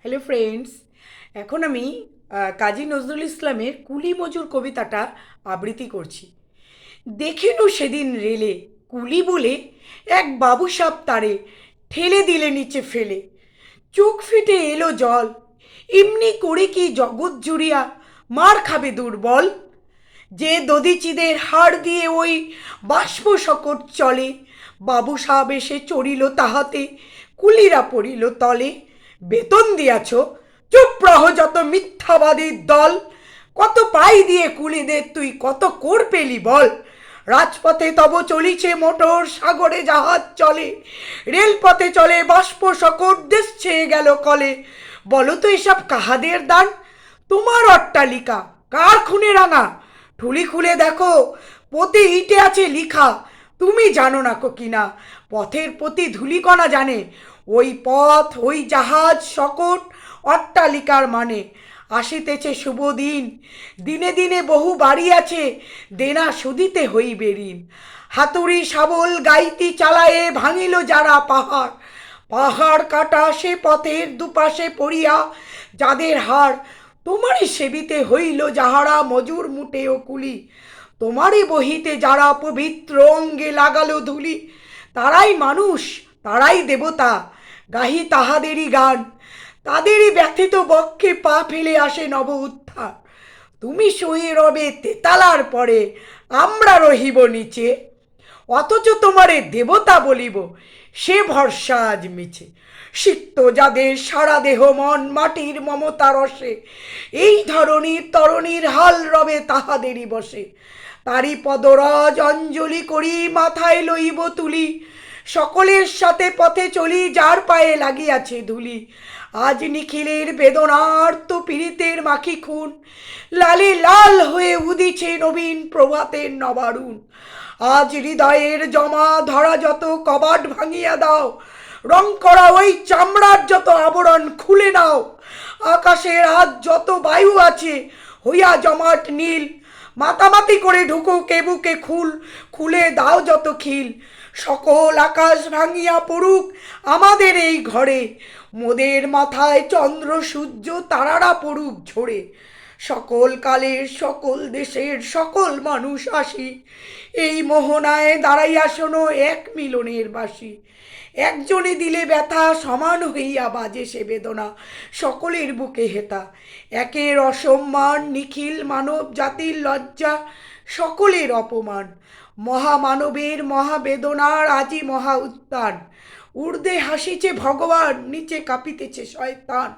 Hello friends, এখন আমি কাজী নজরুল ইসলামের কুলি মজুর কবিতাটা আবৃত্তি করছি। দেখিনু সেদিন রেলে কুলি বলে এক বাবু সাপ তারে ঠেলে দিলে নিচে ফেলে, চোখ ফেটে এলো জল। এমনি করে কি জগৎ জুড়িয়া মার খাবে দুর্বল? যে দধিচিদের হাড় দিয়ে ওই বাষ্প শকট চলে, বাবু সাহেব এসে চড়িল তাহাতে, কুলিরা পড়িল তলে। বেতন দিয়াছ, চুপ রহ যত মিথ্যাবাদীর দল। কত পাই দিয়ে কুলিদের তুই কত কর পেলি বল? রাজপথে তব চলিছে মোটর, সাগরে জাহাজ চলে, রেলপথে চলে বাষ্প শকট, দেশ ছেয়ে গেল কলে। বলো তো এসব কাহাদের দান? তোমার অট্টালিকা কার খুনে রাঙা? ঠুলি খুলে দেখো, প্রতি ইটে আছে লিখা। তুমি জানো না কো কিনা, পথের প্রতি ধূলিকণা জানে। ওই পথ, ওই জাহাজ, শকট, অট্টালিকার মানে। আসিতেছে শুভ দিন, দিনে দিনে বহু বাড়ি আছে, দেনা শুধিতে হইবে ঋণ। হাতুড়ি শাবল গাইতি চালায়ে ভাঙিল যারা পাহাড়, পাহাড় কাটা সে পথের দুপাশে পড়িয়া যাদের হাড়। তোমারই সেবিতে হইল যাহারা মজুর মুটে ও কুলি, তোমারই বহিতে যারা পবিত্র অঙ্গে লাগালো ধুলি। তারাই মানুষ, তারাই দেবতা, গাহি তাহাদেরই গান। তাদেরই ব্যথিত বক্ষে পা ফেলে আসে নব উত্থান। তুমি সয়ে রবে তেতালার পরে, আমরা রহিব নিচে। অথচ তোমারে দেবতা বলিব, সে ভরসা আজ মিছে। সিক্ত যাদের সারা দেহ মন মাটির মমতা রসে, এই ধরনীর তরণীর হাল রবে তাহাদেরই বসে। তারি পদরজ অঞ্জলি করি মাথায় লইব তুলি, সকলের সাথে পথে চলি যার পায়ে লাগিয়াছে ধুলি। আজ নিখিলের বেদনার তো পীড়িতের মাখি খুন, লালে লাল হয়ে উদিছে নবীন প্রভাতের নবারুণ। আজ হৃদয়ের জমা ধরা যত কবাট ভাঙিয়া দাও, রং করা ওই চামড়ার যত আবরণ খুলে নাও। আকাশের আজ যত বায়ু আছে হইয়া জমাট নীল, মাতামাতি করে ঢুকো কেবুকে খুল, খুলে দাও যত খিল। সকল আকাশ ভাঙিয়া পড়ুক আমাদের এই ঘরে, মোদের মাথায় চন্দ্র সূর্য তারারা পড়ুক ঝরে। সকল কালের সকল দেশের সকল মানুষ আসি, এই মোহনায় দাঁড়াইয়া শোনো এক মিলনের বাসি। একজনে দিলে ব্যথা সমান হইয়া বাজে সে বেদনা, সকলের বুকে হেতা। একের অসম্মান নিখিল মানব জাতির লজ্জা, সকলের অপমান। মহামানবের মহাবেদনার আজি মহা উত্থান, ঊর্ধ্বে হাসিছে ভগবান, নিচে কাঁপিতেছে শয়তান।